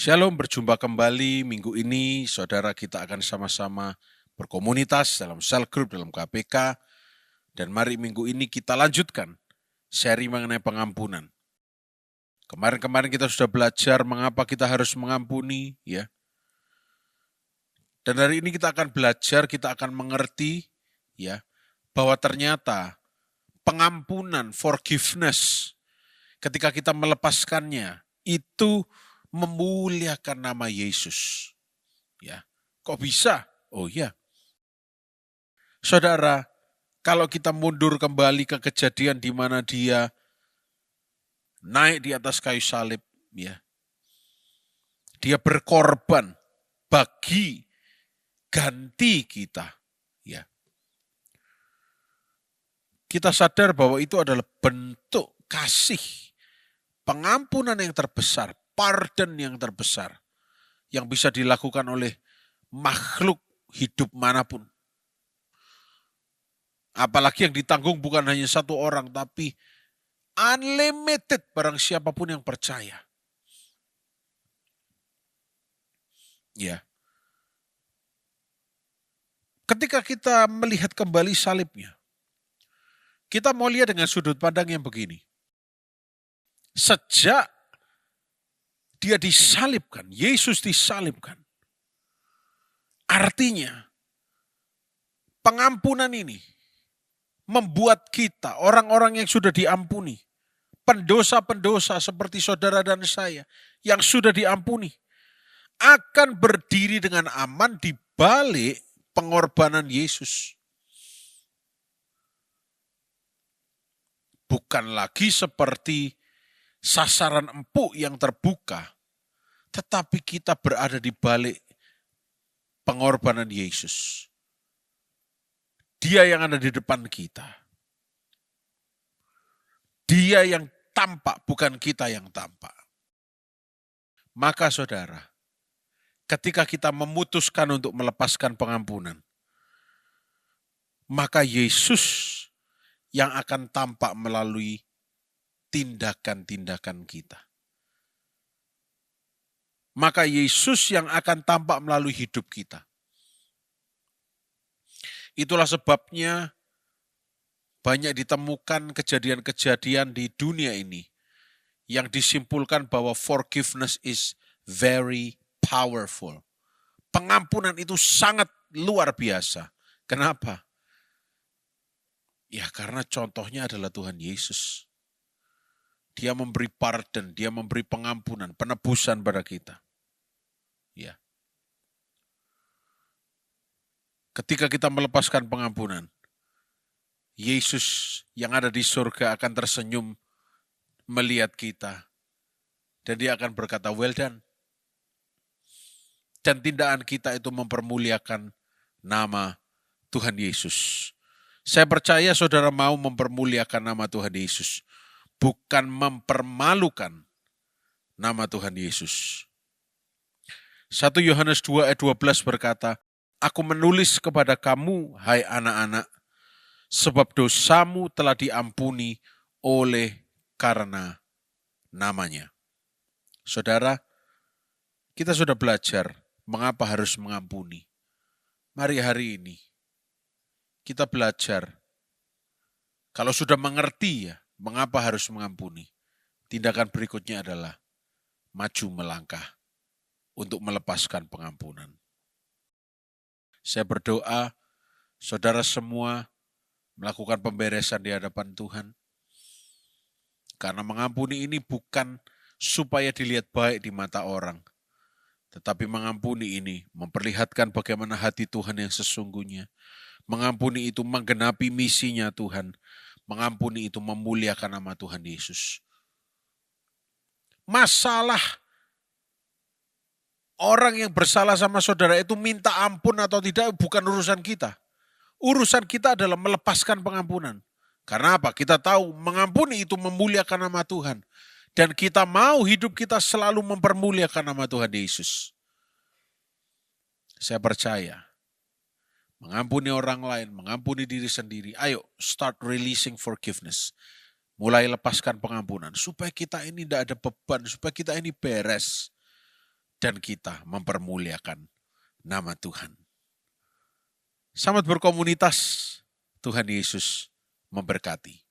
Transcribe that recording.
Shalom, berjumpa kembali minggu ini. Saudara, kita akan sama-sama berkomunitas dalam cell group, dalam KPK. Dan mari minggu ini kita lanjutkan seri mengenai pengampunan. Kemarin kita sudah belajar mengapa kita harus mengampuni, ya. Dan hari ini kita akan belajar, kita akan mengerti, ya, bahwa ternyata pengampunan, forgiveness, ketika kita melepaskannya, itu memuliakan nama Yesus. Ya, kok bisa? Oh ya. Saudara, kalau kita mundur kembali ke kejadian di mana dia naik di atas kayu salib, ya. Dia berkorban bagi ganti kita, ya. Kita sadar bahwa itu adalah bentuk kasih, pengampunan yang terbesar, pardon yang terbesar yang bisa dilakukan oleh makhluk hidup manapun. Apalagi yang ditanggung bukan hanya satu orang, tapi unlimited barang siapapun yang percaya. Ya. Ketika kita melihat kembali salibnya, kita mau lihat dengan sudut pandang yang begini. Sejak dia disalibkan, Yesus disalibkan, artinya pengampunan ini membuat kita, orang-orang yang sudah diampuni, pendosa-pendosa seperti saudara dan saya, yang sudah diampuni, akan berdiri dengan aman di balik pengorbanan Yesus. Bukan lagi seperti sasaran empuk yang terbuka, tetapi kita berada di balik pengorbanan Yesus. Dia yang ada di depan kita. Dia yang tampak, bukan kita yang tampak. Maka saudara, ketika kita memutuskan untuk melepaskan pengampunan, maka Yesus yang akan tampak melalui tindakan-tindakan kita. Maka Yesus yang akan tampak melalui hidup kita. Itulah sebabnya banyak ditemukan kejadian-kejadian di dunia ini yang disimpulkan bahwa forgiveness is very powerful. Pengampunan itu sangat luar biasa. Kenapa? Ya karena contohnya adalah Tuhan Yesus. Dia memberi pardon, dia memberi pengampunan, penebusan pada kita. Ya. Ketika kita melepaskan pengampunan, Yesus yang ada di surga akan tersenyum melihat kita. Dan dia akan berkata, well done. Dan tindakan kita itu mempermuliakan nama Tuhan Yesus. Saya percaya saudara mau mempermuliakan nama Tuhan Yesus. Bukan mempermalukan nama Tuhan Yesus. 1 Yohanes 2 ayat 12 berkata, Aku menulis kepada kamu, hai anak-anak, sebab dosamu telah diampuni oleh karena namanya. Saudara, kita sudah belajar mengapa harus mengampuni. Mari hari ini kita belajar, kalau sudah mengerti ya, mengapa harus mengampuni. Tindakan berikutnya adalah maju melangkah untuk melepaskan pengampunan. Saya berdoa, saudara semua melakukan pemberesan di hadapan Tuhan. Karena mengampuni ini bukan supaya dilihat baik di mata orang. Tetapi mengampuni ini memperlihatkan bagaimana hati Tuhan yang sesungguhnya. Mengampuni itu menggenapi misinya Tuhan. Mengampuni itu memuliakan nama Tuhan Yesus. Masalah orang yang bersalah sama saudara itu minta ampun atau tidak bukan urusan kita. Urusan kita adalah melepaskan pengampunan. Karena apa? Kita tahu mengampuni itu memuliakan nama Tuhan. Dan kita mau hidup kita selalu mempermuliakan nama Tuhan Yesus. Saya percaya. Mengampuni orang lain, mengampuni diri sendiri. Ayo start releasing forgiveness. Mulai lepaskan pengampunan. Supaya kita ini tidak ada beban, supaya kita ini beres. dan kita mempermuliakan nama Tuhan. Selamat berkomunitas. Tuhan Yesus memberkati.